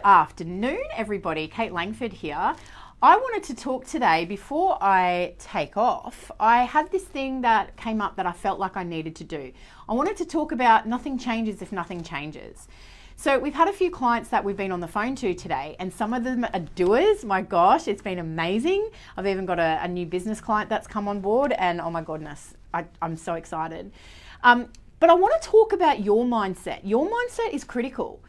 afternoon, everybody. Kate Langford here. I wanted to talk today, before I take off, I had this thing that came up that I felt like I needed to do. I wanted to talk about nothing changes if nothing changes. So we've had a few clients that we've been on the phone to today, and some of them are doers. My gosh, it's been amazing. I've even got a new business client that's come on board, and oh my goodness, I'm so excited. But I want to talk about your mindset. Your mindset is critical.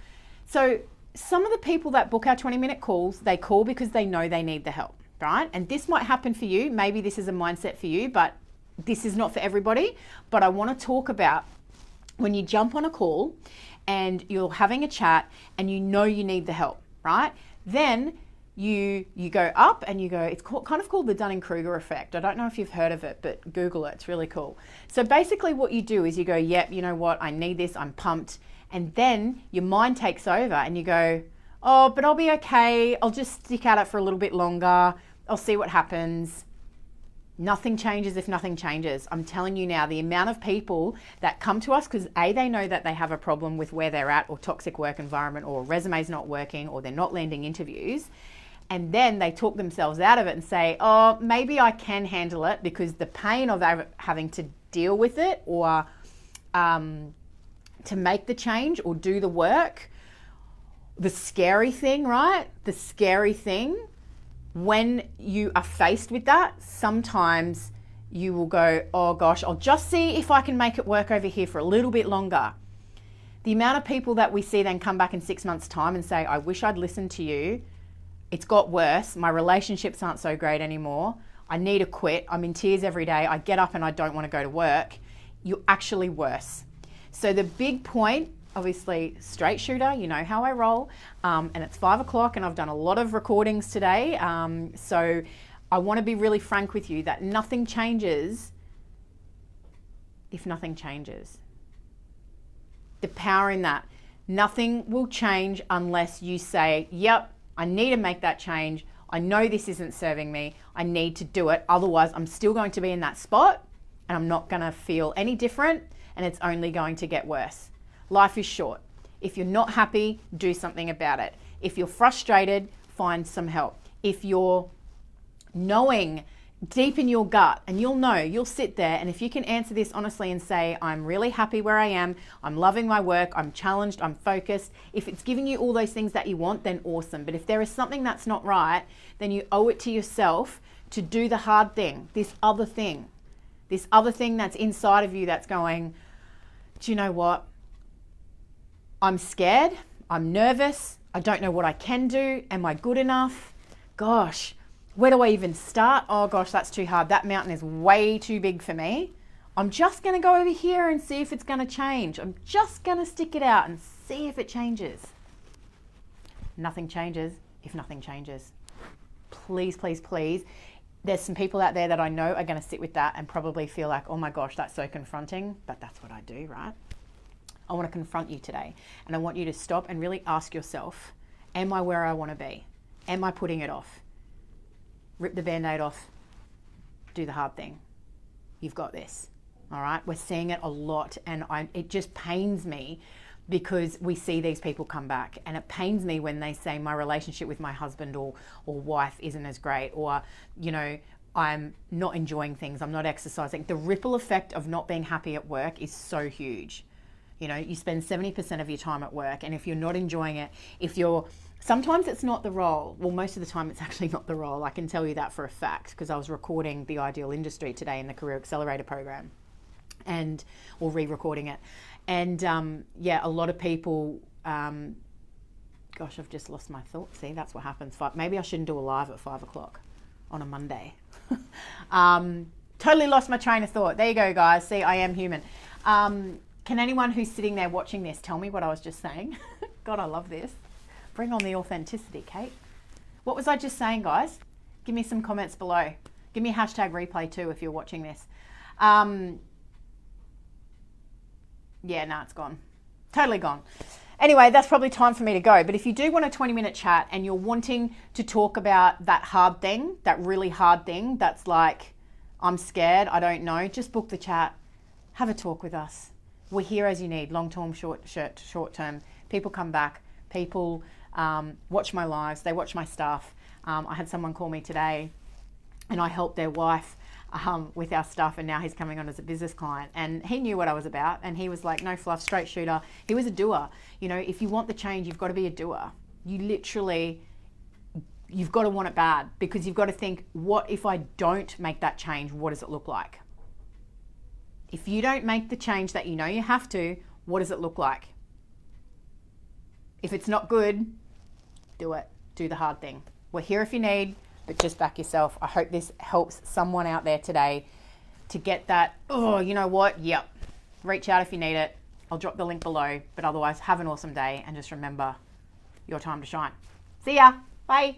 So some of the people that book our 20-minute calls, they call because they know they need the help, right? And this might happen for you. Maybe this is a mindset for you, but this is not for everybody. But I want to talk about when you jump on a call and you're having a chat and you know you need the help, right? Then you go up and you go, it's kind of called the Kruger effect. I don't know if you've heard of it, but Google it, it's really cool. So basically what you do is you go, yep, you know what, I need this, I'm pumped. And then your mind takes over and you go, oh, but I'll be okay. I'll just stick at it for a little bit longer. I'll see what happens. Nothing changes if nothing changes. I'm telling you now, the amount of people that come to us because A, they know that they have a problem with where they're at or toxic work environment or resume's not working or they're not landing interviews. And then they talk themselves out of it and say, oh, maybe I can handle it because the pain of having to deal with it or to make the change or do the work, the scary thing, right? The scary thing, when you are faced with that, sometimes you will go, oh gosh, I'll just see if I can make it work over here for a little bit longer. The amount of people that we see then come back in 6 months' time and say, I wish I'd listened to you. It's got worse. My relationships aren't so great anymore. I need to quit. I'm in tears every day. I get up and I don't want to go to work. You're actually worse. So the big point, obviously straight shooter, you know how I roll, and it's 5 o'clock and I've done a lot of recordings today. So I want to be really frank with you that nothing changes if nothing changes. The power in that. Nothing will change unless you say, yep, I need to make that change. I know this isn't serving me. I need to do it. Otherwise, I'm still going to be in that spot and I'm not going to feel any different. And it's only going to get worse. Life is short. If you're not happy, do something about it. If you're frustrated, find some help. If you're knowing deep in your gut, and you'll sit there, and if you can answer this honestly and say, I'm really happy where I am, I'm loving my work, I'm challenged, I'm focused. If it's giving you all those things that you want, then awesome. But if there is something that's not right, then you owe it to yourself to do the hard thing, this other thing that's inside of you that's going, do you know what? I'm scared. I'm nervous. I don't know what I can do. Am I good enough? Gosh, where do I even start? Oh gosh, that's too hard. That mountain is way too big for me. I'm just going to go over here and see if it's going to change. I'm just going to stick it out and see if it changes. Nothing changes if nothing changes. Please, please, please. There's some people out there that I know are going to sit with that and probably feel like, oh my gosh, that's so confronting, but that's what I do, right? I want to confront you today, and I want you to stop and really ask yourself, am I where I want to be? Am I putting it off? Rip the Band-Aid off, do the hard thing. You've got this, all right? We're seeing it a lot, and it just pains me because we see these people come back, and it pains me when they say my relationship with my husband or wife isn't as great, or, you know, I'm not enjoying things, I'm not exercising. The ripple effect of not being happy at work is so huge. You know, you spend 70% of your time at work, and if you're not enjoying it, sometimes it's not the role. Well, most of the time it's actually not the role. I can tell you that for a fact because I was recording The Ideal Industry today in the Career Accelerator program or re-recording it. And a lot of people, gosh, I've just lost my thought. See, that's what happens. Maybe I shouldn't do a live at 5 o'clock on a Monday. Totally lost my train of thought. There you go, guys. See, I am human. Can anyone who's sitting there watching this tell me what I was just saying? God, I love this. Bring on the authenticity, Kate. What was I just saying, guys? Give me some comments below. Give me a hashtag replay too if you're watching this. It's gone. Totally gone. Anyway, that's probably time for me to go. But if you do want a 20-minute chat and you're wanting to talk about that hard thing, that really hard thing that's like, I'm scared, I don't know, just book the chat. Have a talk with us. We're here as you need, long-term, short-term. People come back. People watch my lives, they watch my stuff. I had someone call me today and I helped their wife with our stuff, and now he's coming on as a business client, and he knew what I was about, and he was like, no fluff, straight shooter. He was a doer. You know, if you want the change, you've got to be a doer. You've got to want it bad, because you've got to think, what if I don't make that change? What does it look like? If you don't make the change that you know you have to, what does it look like? If it's not good, do it. Do the hard thing. We're here if you need, but just back yourself. I hope this helps someone out there today to get that, oh, you know what? Yep. Reach out if you need it. I'll drop the link below, but otherwise have an awesome day, and just remember, your time to shine. See ya. Bye.